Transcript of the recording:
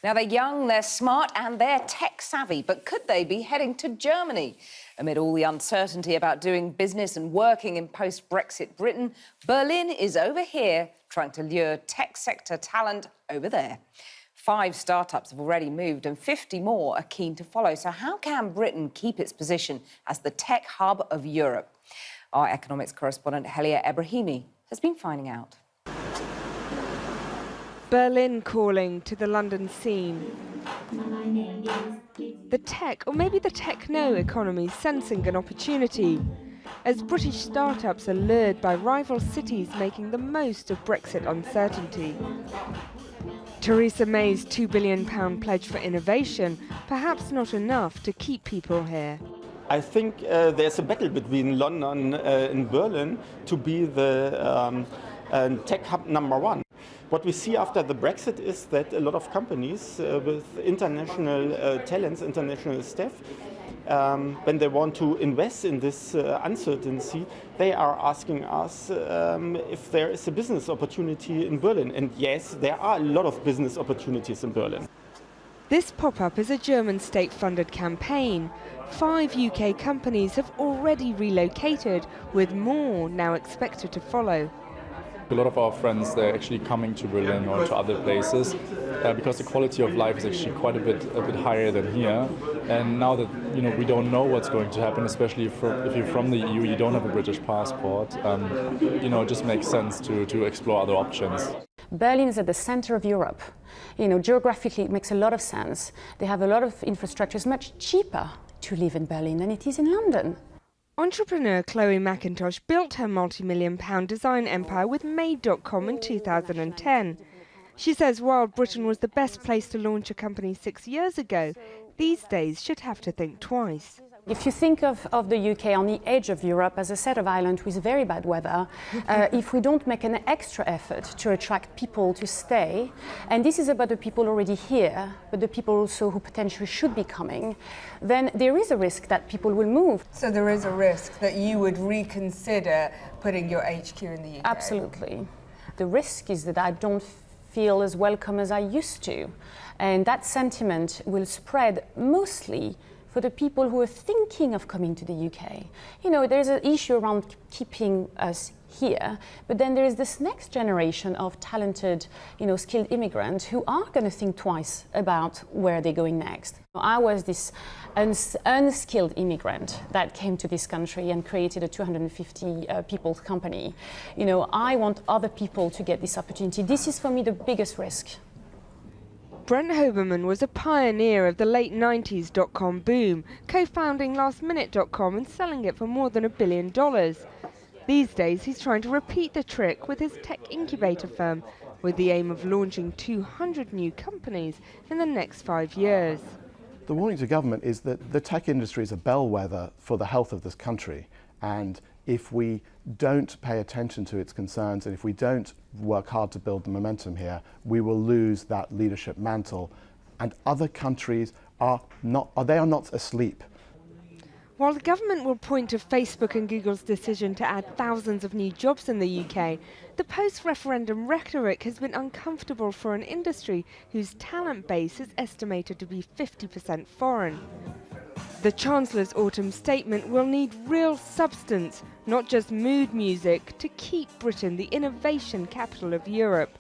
Now, they're young, they're smart and they're tech-savvy, but could they be heading to Germany? Amid all the uncertainty about doing business and working in post-Brexit Britain, Berlin is over here trying to lure tech sector talent over there. 5 startups have already moved and 50 more are keen to follow. So how can Britain keep its position as the tech hub of Europe? Our economics correspondent Helia Ebrahimi has been finding out. Berlin calling to the London scene. The tech, or maybe the techno economy, sensing an opportunity, as British startups are lured by rival cities making the most of Brexit uncertainty. Theresa May's £2 billion pledge for innovation, perhaps not enough to keep people here. I think there's a battle between London and Berlin to be the tech hub #1. What we see after the Brexit is that a lot of companies with international talents, international staff, when they want to invest in this uncertainty, they are asking us if there is a business opportunity in Berlin. And yes, there are a lot of business opportunities in Berlin. This pop-up is a German state-funded campaign. 5 UK companies have already relocated, with more now expected to follow. A lot of our friends, they're actually coming to Berlin or to other places because the quality of life is actually quite a bit higher than here. And now that we don't know what's going to happen, especially if you're from the EU, you don't have a British passport. It just makes sense to explore other options. Berlin is at the center of Europe. Geographically, it makes a lot of sense. They have a lot of infrastructure. It's much cheaper to live in Berlin than it is in London. Entrepreneur Chloe McIntosh built her multi-million-pound design empire with Made.com in 2010. She says while Britain was the best place to launch a company 6 years ago, these days she'd have to think twice. If you think of the UK on the edge of Europe as a set of islands with very bad weather, if we don't make an extra effort to attract people to stay, and this is about the people already here, but the people also who potentially should be coming, then there is a risk that people will move. So there is a risk that you would reconsider putting your HQ in the UK? Absolutely. The risk is that I don't feel as welcome as I used to, and that sentiment will spread mostly for the people who are thinking of coming to the UK. There's an issue around keeping us here, but then there is this next generation of talented, skilled immigrants who are going to think twice about where they're going next. I was this unskilled immigrant that came to this country and created a 250 people company. I want other people to get this opportunity. This is for me the biggest risk. Brent Hoberman was a pioneer of the late 90s .com boom, co-founding lastminute.com and selling it for more than $1 billion. These days he's trying to repeat the trick with his tech incubator firm, with the aim of launching 200 new companies in the next 5 years. The warning to government is that the tech industry is a bellwether for the health of this country, and if we don't pay attention to its concerns and if we don't work hard to build the momentum here, we will lose that leadership mantle. And other countries are not asleep. While the government will point to Facebook and Google's decision to add thousands of new jobs in the UK, the post-referendum rhetoric has been uncomfortable for an industry whose talent base is estimated to be 50% foreign. The Chancellor's autumn statement will need real substance, not just mood music, to keep Britain the innovation capital of Europe.